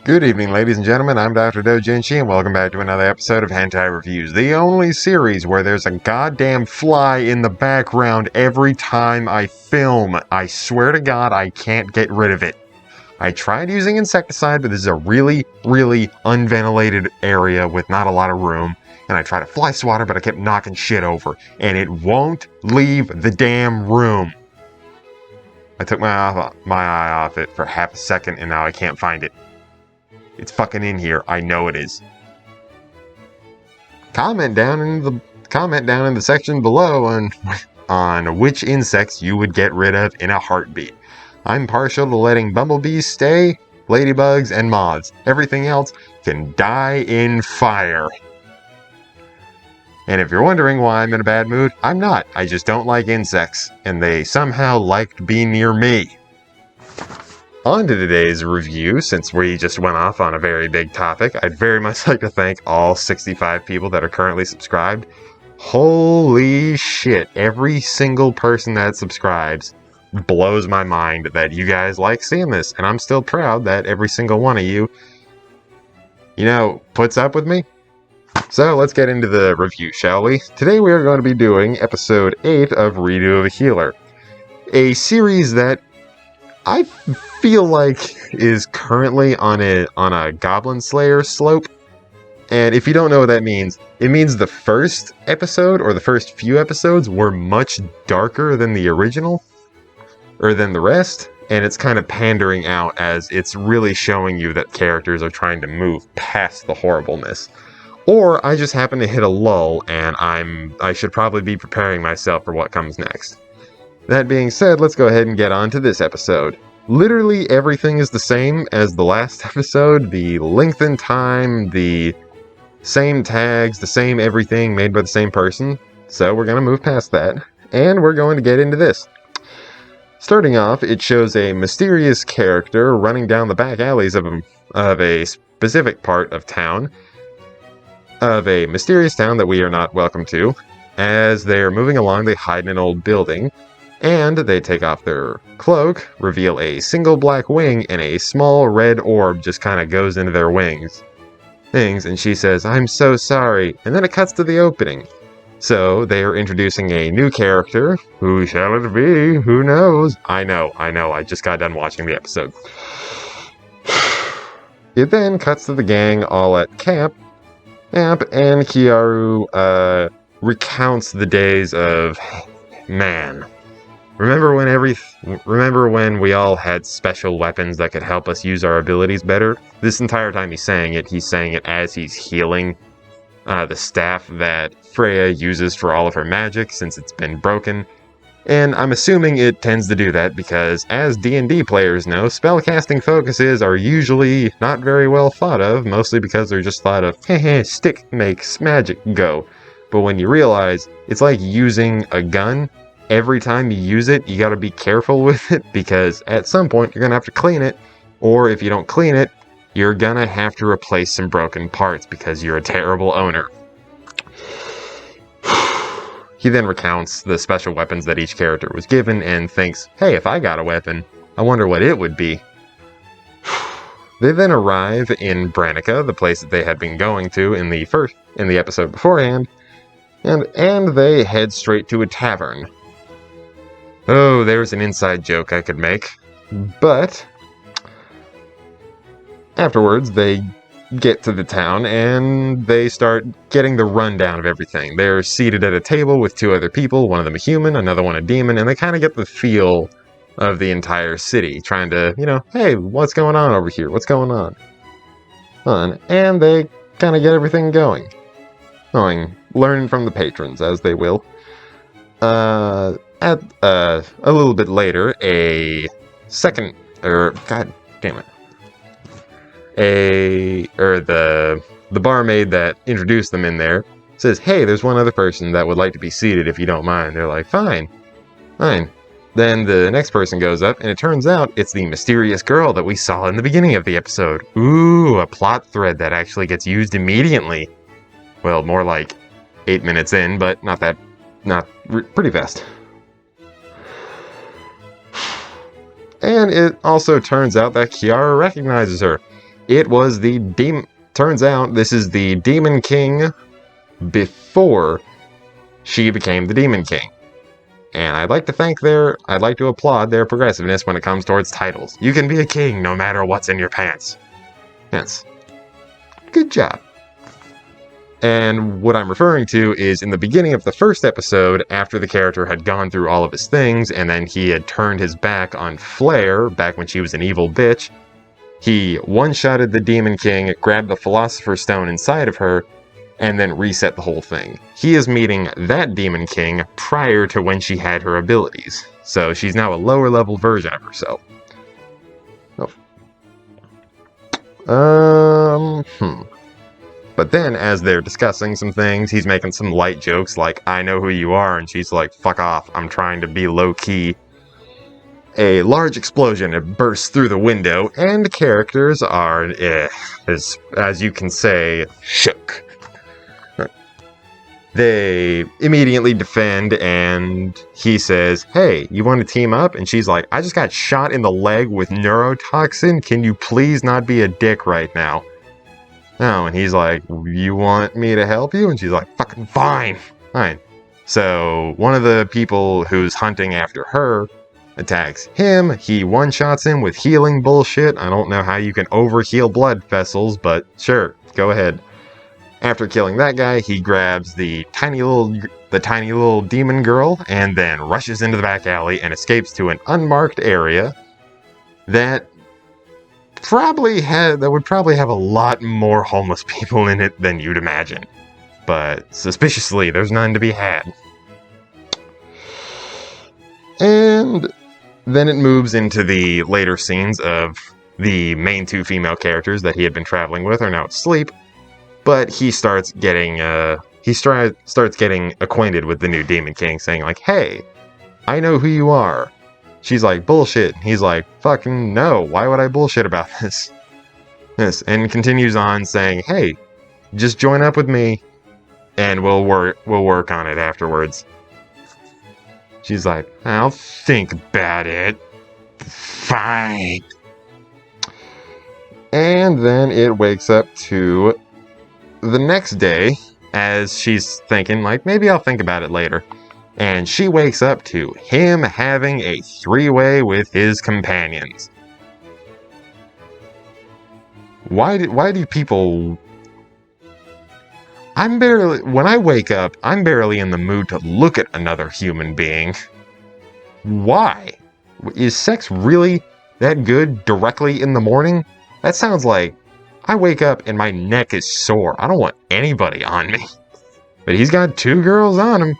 Good evening, ladies and gentlemen. I'm Dr. Doujinshi, and welcome back to another episode of Hentai Reviews, the only series where there's a goddamn fly in the background every time I film. I swear to God, I can't get rid of it. I tried using insecticide, but this is a really, really unventilated area with not a lot of room, and I tried a fly swatter, but I kept knocking shit over, and it won't leave the damn room. I took my eye off it for half a second, and now I can't find it. It's fucking in here. I know it is. Comment down in the section below on which insects you would get rid of in a heartbeat. I'm partial to letting bumblebees stay, ladybugs, and moths. Everything else can die in fire. And if you're wondering why I'm in a bad mood, I'm not. I just don't like insects, and they somehow liked being near me. On to today's review. Since we just went off on a very big topic, I'd very much like to thank all 65 people that are currently subscribed. Holy shit, every single person that subscribes blows my mind that you guys like seeing this, and I'm still proud that every single one of you, puts up with me. So let's get into the review, shall we? Today we are going to be doing episode 8 of Redo of a Healer, a series that I feel like is currently on a Goblin Slayer slope. And if you don't know what that means, it means the first episode or the first few episodes were much darker than the original, or than the rest, and it's kind of pandering out as it's really showing you that characters are trying to move past the horribleness. Or I just happen to hit a lull and I should probably be preparing myself for what comes next. That being said, let's go ahead and get on to this episode. Literally everything is the same as the last episode. The length and time, the same tags, the same everything made by the same person. So we're going to move past that, and we're going to get into this. Starting off, it shows a mysterious character running down the back alleys of a specific part of town. Of a mysterious town that we are not welcome to. As they're moving along, they hide in an old building. And they take off their cloak, reveal a single black wing, and a small red orb just kind of goes into their wings. And she says, "I'm so sorry," and then it cuts to the opening. So they are introducing a new character. Who shall it be? Who knows? I know, I just got done watching the episode. It then cuts to the gang all at camp, and Kiaru recounts the days of, man. Remember when we all had special weapons that could help us use our abilities better? This entire time he's saying it as he's healing the staff that Freya uses for all of her magic since it's been broken. And I'm assuming it tends to do that because, as D&D players know, spellcasting focuses are usually not very well thought of, mostly because they're just thought of, stick makes magic go. But when you realize it's like using a gun, every time you use it, you gotta be careful with it, because at some point you're gonna have to clean it, or if you don't clean it, you're gonna have to replace some broken parts because you're a terrible owner. He then recounts the special weapons that each character was given and thinks, hey, if I got a weapon, I wonder what it would be. They then arrive in Branica, the place that they had been going to in the episode beforehand, and they head straight to a tavern. Oh, there's an inside joke I could make. But afterwards, they get to the town and they start getting the rundown of everything. They're seated at a table with two other people, one of them a human, another one a demon, and they kind of get the feel of the entire city, trying to, hey, what's going on over here? What's going on? And they kind of get everything going. Learning from the patrons, as they will. A little bit later, the barmaid that introduced them in there says, hey, there's one other person that would like to be seated if you don't mind. They're like, fine. Then the next person goes up, and it turns out it's the mysterious girl that we saw in the beginning of the episode. Ooh, a plot thread that actually gets used immediately. Well, more like 8 minutes in, but pretty fast. And it also turns out that Kiara recognizes her. It was the demon. Turns out this is the Demon King before she became the Demon King. And I'd like to applaud their progressiveness when it comes towards titles. You can be a king no matter what's in your pants. Yes. Good job. And what I'm referring to is in the beginning of the first episode, after the character had gone through all of his things, and then he had turned his back on Flair, back when she was an evil bitch, he one-shotted the Demon King, grabbed the Philosopher's Stone inside of her, and then reset the whole thing. He is meeting that Demon King prior to when she had her abilities. So she's now a lower level version of herself. But then, as they're discussing some things, he's making some light jokes like, I know who you are, and she's like, fuck off, I'm trying to be low-key. A large explosion bursts through the window, and the characters are, as you can say, shook. They immediately defend, and he says, hey, you want to team up? And she's like, I just got shot in the leg with neurotoxin. Can you please not be a dick right now? No, and he's like, you want me to help you? And she's like, fucking fine. Fine. So one of the people who's hunting after her attacks him. He one-shots him with healing bullshit. I don't know how you can over-heal blood vessels, but sure, go ahead. After killing that guy, he grabs the tiny little demon girl and then rushes into the back alley and escapes to an unmarked area that would probably have a lot more homeless people in it than you'd imagine. But suspiciously, there's none to be had. And then it moves into the later scenes of the main two female characters that he had been traveling with are now asleep. But he starts getting acquainted with the new Demon King, saying like, hey, I know who you are. She's like, bullshit. He's like, fucking no, why would I bullshit about this? And continues on saying, hey, just join up with me and we'll work on it afterwards. She's like, I'll think about it. Fine. And then it wakes up to the next day, as she's thinking, like, maybe I'll think about it later. And she wakes up to him having a three-way with his companions. Why do people... when I wake up, I'm barely in the mood to look at another human being. Why? Is sex really that good directly in the morning? That sounds like I wake up and my neck is sore. I don't want anybody on me. But he's got two girls on him.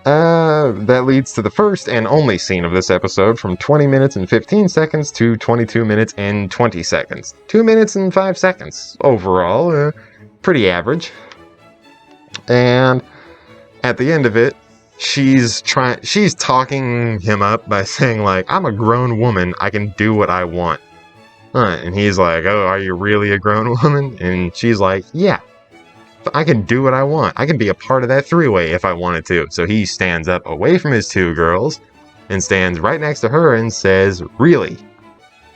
That leads to the first and only scene of this episode, from 20 minutes and 15 seconds to 22 minutes and 20 seconds. 2 minutes and 5 seconds overall. Pretty average. And at the end of it, she's talking him up by saying like, I'm a grown woman, I can do what I want. And he's like, oh, are you really a grown woman? And she's like, yeah, I can do what I want. I can be a part of that three-way if I wanted to. So he stands up away from his two girls and stands right next to her and says, really?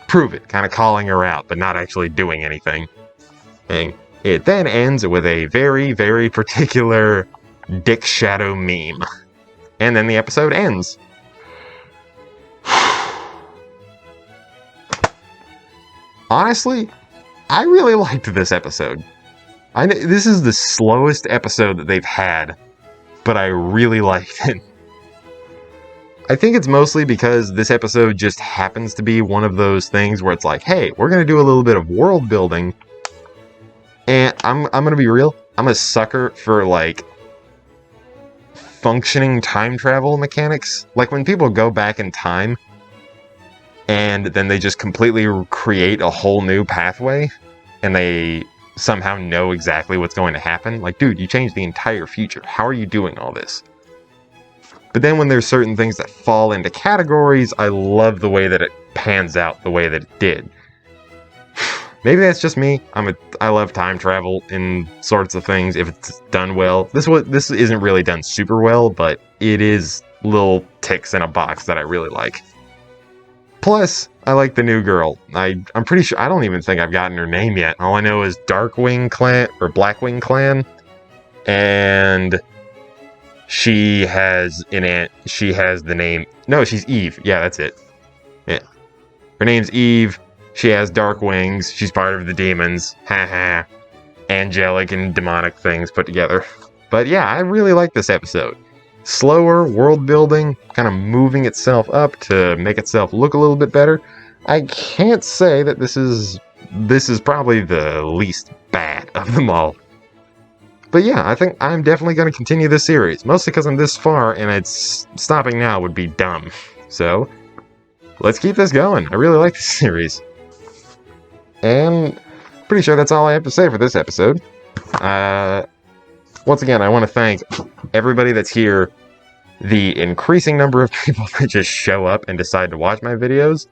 Prove it. Kind of calling her out, but not actually doing anything. And it then ends with a very, very particular Dick Shadow meme. And then the episode ends. Honestly, I really liked this episode. This is the slowest episode that they've had, but I really liked it. I think it's mostly because this episode just happens to be one of those things where it's like, hey, we're going to do a little bit of world building. And I'm going to be real. I'm a sucker for, like, functioning time travel mechanics. Like, when people go back in time and then they just completely create a whole new pathway and they somehow know exactly what's going to happen. Like, dude, you changed the entire future. How are you doing all this? But then when there's certain things that fall into categories, I love the way that it pans out the way that it did. Maybe that's just me. I love time travel in sorts of things if it's done well. This isn't really done super well, but it is little ticks in a box that I really like. Plus, I like the new girl. I'm pretty sure, I don't even think I've gotten her name yet. All I know is Darkwing Clan, or Blackwing Clan. And she has the name, no, she's Eve. Yeah, that's it. Yeah. Her name's Eve. She has dark wings. She's part of the demons. Haha. Angelic and demonic things put together. But yeah, I really like this episode. Slower, world building, kind of moving itself up to make itself look a little bit better. I can't say that this is probably the least bad of them all. But yeah, I think I'm definitely going to continue this series, mostly because I'm this far and stopping now would be dumb. So, let's keep this going. I really like this series. And pretty sure that's all I have to say for this episode. Once again, I want to thank everybody that's here, the increasing number of people that just show up and decide to watch my videos.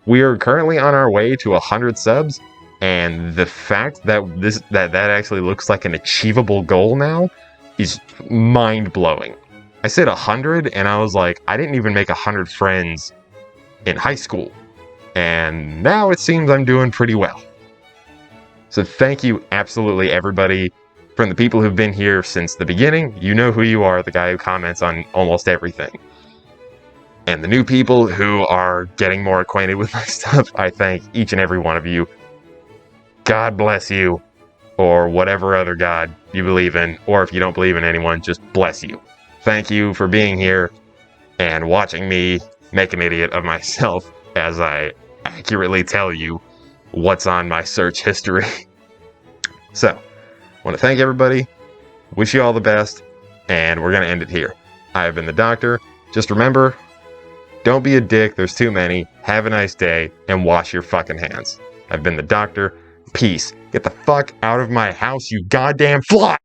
We are currently on our way to 100 subs, and the fact that that actually looks like an achievable goal now is mind-blowing. I said 100, and I was like, I didn't even make 100 friends in high school. And now it seems I'm doing pretty well. So thank you absolutely everybody. From the people who've been here since the beginning, you know who you are, the guy who comments on almost everything. And the new people who are getting more acquainted with my stuff, I thank each and every one of you. God bless you, or whatever other God you believe in, or if you don't believe in anyone, just bless you. Thank you for being here and watching me make an idiot of myself as I accurately tell you what's on my search history. So, I want to thank everybody, wish you all the best, and we're going to end it here. I have been the Doctor. Just remember, don't be a dick, there's too many. Have a nice day, and wash your fucking hands. I've been the Doctor. Peace. Get the fuck out of my house, you goddamn fly!